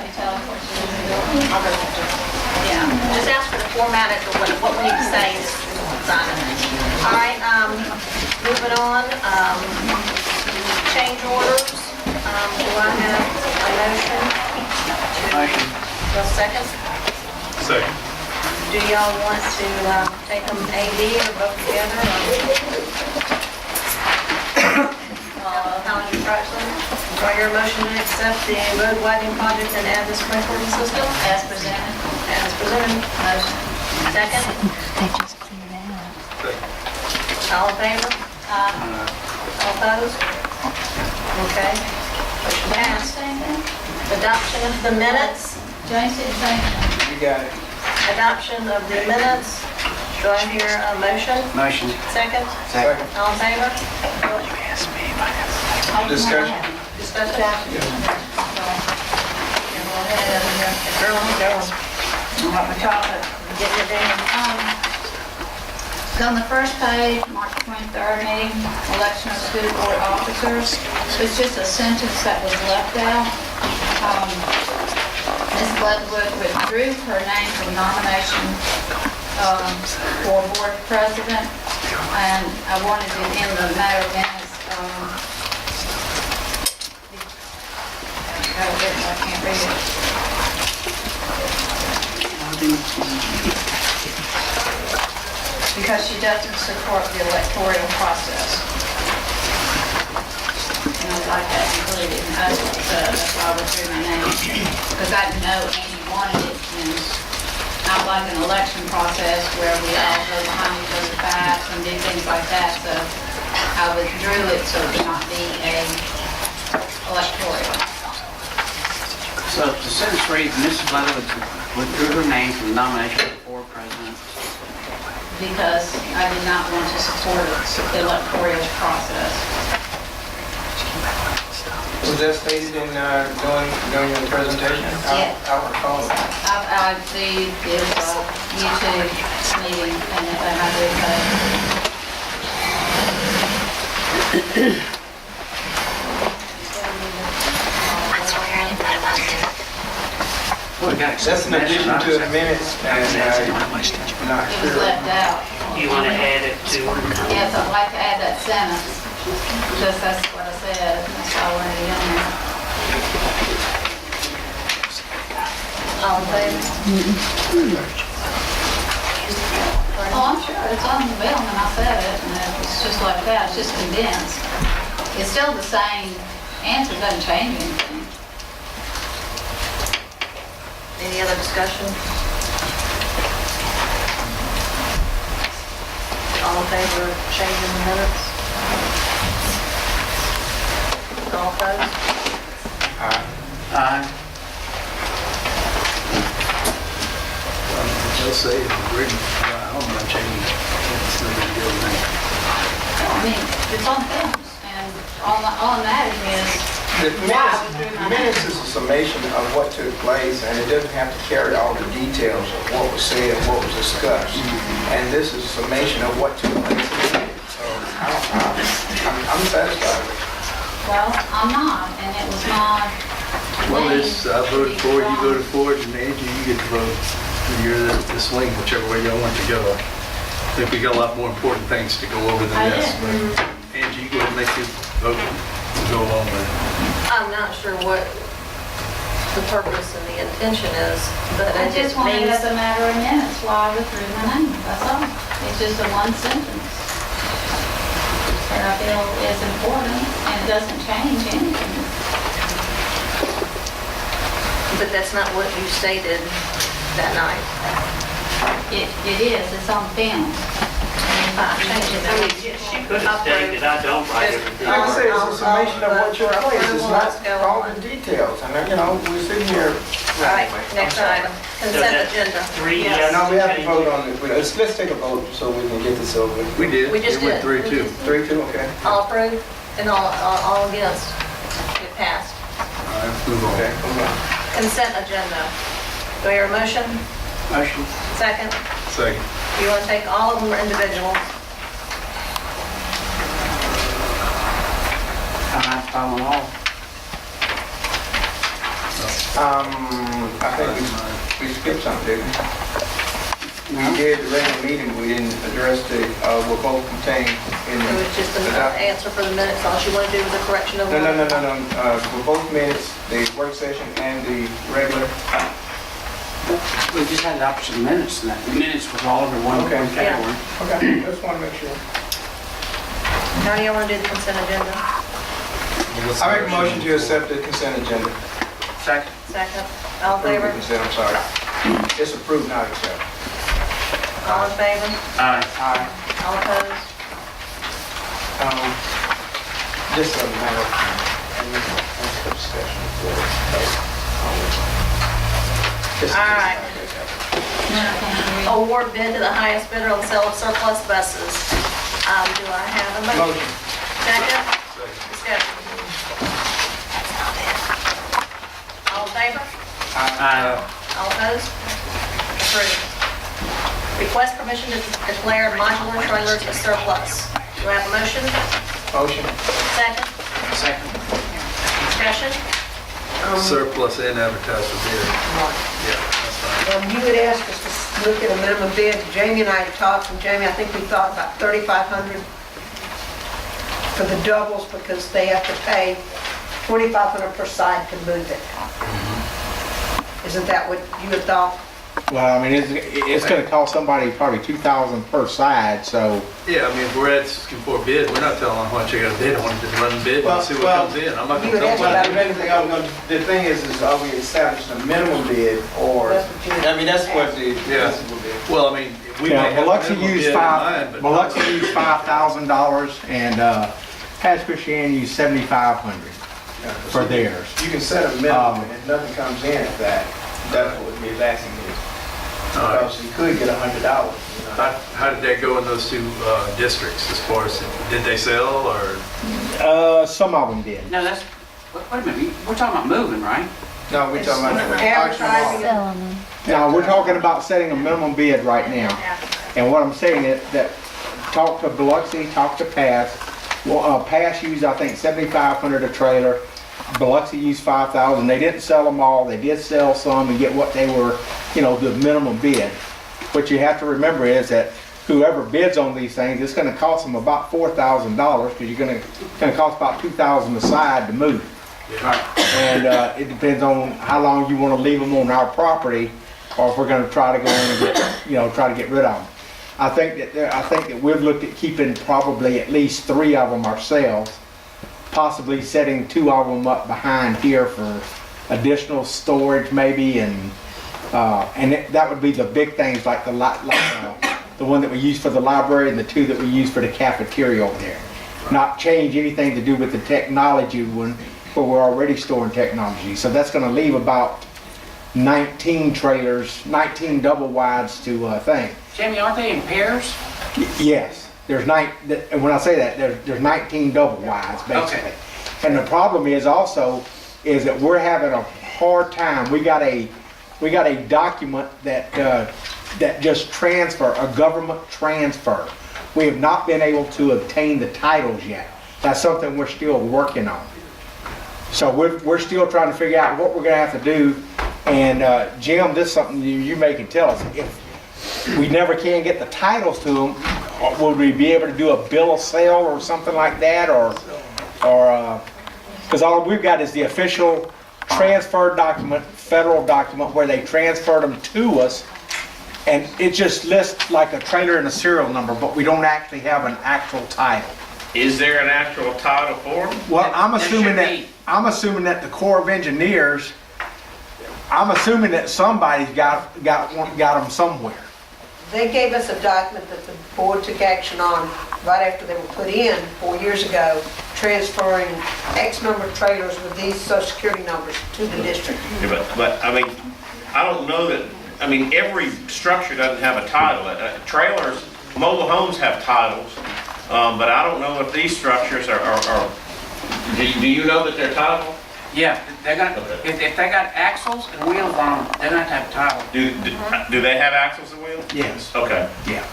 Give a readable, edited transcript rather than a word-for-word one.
me tell her what she needs to do. Yeah, just ask for the format of what we need to say is sign it. All right, moving on, change orders. Do I have a motion? Motion. Will second? Second. Do y'all want to take them A, B, or both together? How would you approach them? Do I hear a motion to accept the road widening project and add the sprinkling system? As presented. As presented. Motion. Second? They just cleared out. Second. All in favor? All opposed? Okay. Motion passed. Adoption of the minutes. Jane said the same thing. You got it. Adoption of the minutes. Do I hear a motion? Motion. Second? Second. All in favor? Discussion. Discussion? Go ahead. Girl, I'm going. Want my chocolate? Get it down. So on the first page, March 23rd meeting, election of school board officers. It's just a sentence that was left out. Ms. Bloodwood withdrew her name from nomination for board president, and I wanted it in the matter of minutes. I can't read it. Because she doesn't support the electoral process. And I'd like that included, and that's why I withdrew my name. Because I know Andy wanted it, and I like an election process where we all go behind each other's backs and do things like that, so I withdrew it so it would not be a electoral. So the sentence reads, Mrs. Leatherwood withdrew her name from the nomination for president. Because I did not want to support the electoral process. Was that stated in during your presentation? Yeah. I recall that. I see this YouTube meeting and I did say. Well, we got That's in addition to the minutes, and I'm not It was sure. left out. You want to add it to? Yes, I'd like to add that sentence. Just that's what I said. That's why I wanted it in there. All in favor? Oh, I'm sure. It's on the bill and I said it and it's just like that. It's just condensed. It's still the same answer. It doesn't change anything. Any other discussion? All in favor of changing the minutes? All opposed? Aye. They'll say it's agreement. I don't mind changing it. It's no big deal to me. I mean, it's on films and all I'm adding is The why I withdrew my name. minutes is a summation of what took place, and it doesn't have to carry all the details of what was said and what was discussed. And this is a summation of what took place in the meeting. So I'm satisfied with it. Well, I'm not, and it was my Well, name this, I to voted be for it, you wrong. voted for it, and Angie, you get to vote. You're the swing, whichever way y'all want to go. I think we got a lot more important things to go over than I this. did. But Angie, you go ahead and make your vote to go along with it. I'm not sure what the purpose and the intention is, but I it just just wanted it means, as a matter of minutes why I withdrew my name, that's all. It's just a one sentence. That I feel is important and it doesn't change anything. but that's not what you stated that night. It is, it's on film. Change it. She could have stated, I don't write everything. Like I say, it's a summation of what took place. It's not Let's go all on. the details. And, we're sitting here. All right, next item, consent that's agenda. three, Yes. No, we have to vote on it. Let's take a vote so we can get this over with. We did. We just It went did. 3-2. 3-2, okay. All approved and all against? It passed. All right, let's move on. Okay, come on. Consent agenda. Do I hear a motion? Motion. Second? Second. You want to take all of them or individual? I'll have to follow all. I think we skipped something, didn't we? We did the regular meeting, we didn't address what both contained in It was just an answer for the minutes. All you want to do is a correction of No, one. for both minutes, the work session and the regular. We just had the opposite minutes, and that minutes was all under one Okay. category. Okay, just want to make sure. How do you want to do the consent agenda? I make a motion to accept the consent agenda. Second. Second. All in Approve the favor? consent, I'm sorry. It's approved, not accepted. All in favor? Aye. Aye. All opposed? Just a matter of discussion. All right. Award bid to the highest bidder on the sale of surplus buses. Do I have a motion? Motion. Second? Discussion. All in favor? Aye. All opposed? Approved. Request permission to declare modular trailers as surplus. Do I have a motion? Motion. Second? Second. Discussion? Surplus and advertised for bid. Yeah, that's fine. You had asked us to look at a minimum bid. Jamie and I had talked, and Jamie, I think we thought about $3,500 for the doubles because they have to pay $2,500 per side to move it. Isn't that what you had thought? Well, I mean, it's gonna cost somebody probably $2,000 per side, so, Yeah, I mean, if we're asking for a bid, we're not telling them how much you gotta bid. I want to run the bid and see what Well, comes in. I'm not you gonna would tell ask them. about The thing is are we establishing a minimum bid or, That's what you- I mean, that's what the Yeah. principle is. Well, I mean, we may yeah, have a Biloxi minimum used bid in mind, but. $5,000 and, Patch Christian used $7,500 for theirs. You can set a minimum, and if nothing comes in at that, that's what his asking is. All right. Because you could get $100. How did that go in those two districts as far as, did they sell or? Some of them did. No, that's, wait a minute, we're talking about moving, right? No, we're talking about Advertising. Selling them. Now, we're talking about setting a minimum bid right now. And what I'm saying is that talk to Biloxi, talk to Pass. Well, Pass used, I think, $7,500 a trailer. Biloxi used $5,000. They didn't sell them all. They did sell some and get what they were, the minimum bid. What you have to remember is that whoever bids on these things, it's gonna cost them about $4,000 because it's gonna cost about $2,000 a side to move. Right. And it depends on how long you want to leave them on our property, or if we're going to try to go in and try to get rid of them. I think that we've looked at keeping probably at least 3 of them ourselves, possibly setting 2 of them up behind here for additional storage maybe, and that would be the big things like the one that we use for the library and the 2 that we use for the cafeteria over there. Not change anything to do with the technology one, where we're already storing technology. So that's going to leave about 19 trailers, 19 double wides to thing. Jamie, aren't they in pairs? Yes, there's and when I say that, there's 19 double wides basically. Okay. And the problem is also is that we're having a hard time. We got a document that just a government transfer. We have not been able to obtain the titles yet. That's something we're still working on. So we're still trying to figure out what we're gonna have to do. And Jim, this is something you may can tell us. If we never can get the titles to them, would we be able to do a bill of sale or something like that, or because all we've got is the official transfer document, federal document where they transferred them to us, and it just lists like a trailer and a serial number, but we don't actually have an actual title. Is there an actual title for them? Well, I'm There assuming should that the Corps of Engineers, I'm assuming that somebody's got them somewhere. They gave us a document that the board took action on right after they were put in 4 years ago, transferring X number of trailers with these social security numbers to the district. Yeah, but I mean, I don't know that, I mean, every structure doesn't have a title. Trailers, mobile homes have titles, but I don't know if these structures are do you know that they're titled? Yeah, they're gonna, if they got axles and wheels on them, they're gonna have to have a title. Do they have axles and wheels? Yes. Okay. Yeah.